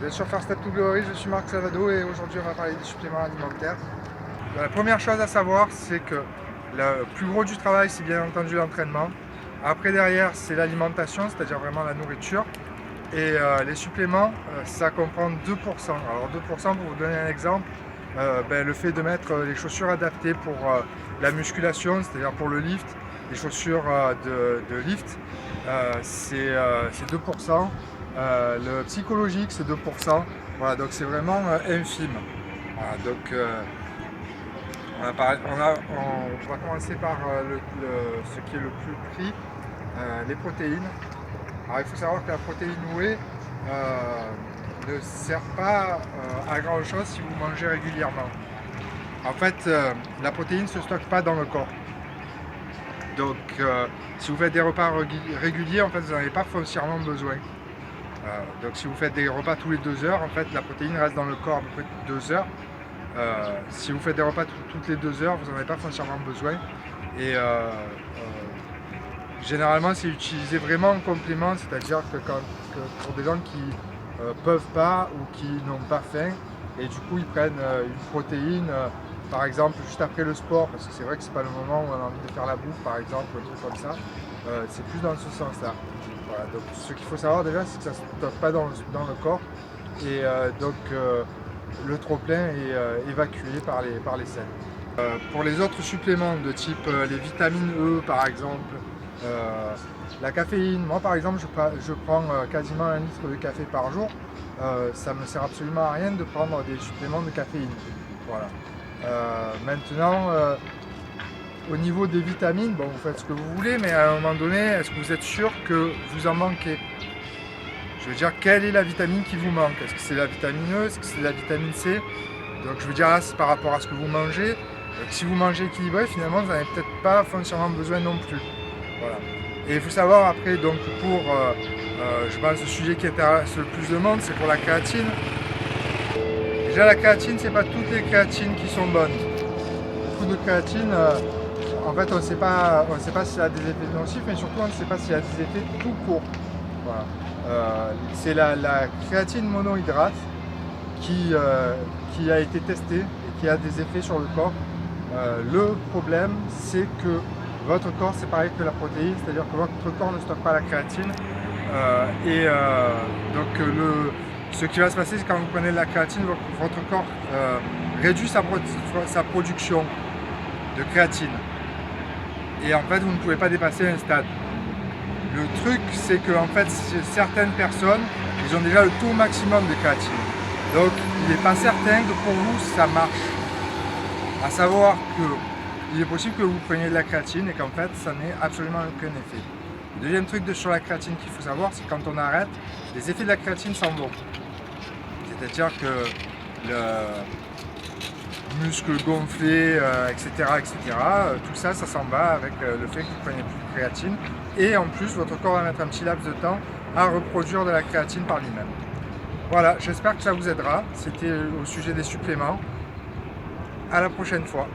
Vous êtes sur First Step to Glory, je suis Marc Salvado et aujourd'hui on va parler des suppléments alimentaires. La première chose à savoir, c'est que le plus gros du travail, c'est bien entendu l'entraînement. Après derrière, c'est l'alimentation, c'est-à-dire vraiment la nourriture. Et les suppléments, ça comprend 2%. Alors 2%, pour vous donner un exemple, le fait de mettre les chaussures adaptées pour la musculation, c'est-à-dire pour le lift, les chaussures de lift, c'est 2%. Le psychologique, c'est 2%. Voilà, donc c'est vraiment infime. Voilà, donc on va commencer par ce qui est le plus pris, les protéines. Alors il faut savoir que la protéine whey ne sert pas à grand chose si vous mangez régulièrement. En fait, la protéine ne se stocke pas dans le corps. Donc si vous faites des repas réguliers, en fait, vous n'en avez pas foncièrement besoin. Donc si vous faites des repas tous les 2 heures, en fait, la protéine reste dans le corps à peu près 2 heures. Si vous faites des repas toutes les 2 heures, vous n'en avez pas foncièrement besoin. Et généralement, c'est utilisé vraiment en complément, c'est-à-dire que pour des gens qui peuvent pas ou qui n'ont pas faim, et du coup ils prennent une protéine, par exemple juste après le sport, parce que c'est vrai que c'est pas le moment où on a envie de faire la bouffe, par exemple, ou un truc comme ça. C'est plus dans ce sens-là. Voilà, donc ce qu'il faut savoir déjà, c'est que ça ne se stocke pas dans le corps, et le trop-plein est évacué par les selles. Pour les autres suppléments de type les vitamines E par exemple, la caféine, moi par exemple je prends quasiment 1 litre de café par jour, ça ne me sert absolument à rien de prendre des suppléments de caféine. Voilà. Maintenant, au niveau des vitamines, bon, vous faites ce que vous voulez, mais à un moment donné, est-ce que vous êtes sûr que vous en manquez? Je veux dire, quelle est la vitamine qui vous manque? Est-ce que c'est la vitamine E? Est-ce que c'est la vitamine C? Donc je veux dire là, c'est par rapport à ce que vous mangez. Donc, si vous mangez équilibré, finalement, vous n'en avez peut-être pas foncièrement besoin non plus. Voilà. Et il faut savoir après, donc pour, je pense, le sujet qui intéresse le plus de monde, c'est pour la créatine. Déjà, la créatine, c'est pas toutes les créatines qui sont bonnes. Beaucoup de créatine, en fait, on ne sait pas s'il y a des effets nocifs, mais surtout, on ne sait pas s'il y a des effets tout court. Voilà. C'est la créatine monohydrate qui a été testée et qui a des effets sur le corps. Le problème, c'est que votre corps, c'est pareil que la protéine, c'est-à-dire que votre corps ne stocke pas la créatine. Ce qui va se passer, c'est quand vous prenez de la créatine, votre corps réduit sa production de créatine. Et en fait, vous ne pouvez pas dépasser un stade. Le truc, c'est que en fait, certaines personnes, ils ont déjà le taux maximum de créatine. Donc, il n'est pas certain que pour vous, ça marche. À savoir qu'il est possible que vous preniez de la créatine et qu'en fait, ça n'ait absolument aucun effet. Le deuxième truc sur la créatine qu'il faut savoir, c'est que quand on arrête, les effets de la créatine s'en vont. C'est-à-dire que le muscle gonflé, etc., tout ça, ça s'en va avec le fait que vous ne preniez plus de créatine. Et en plus, votre corps va mettre un petit laps de temps à reproduire de la créatine par lui-même. Voilà, j'espère que ça vous aidera. C'était au sujet des suppléments. À la prochaine fois.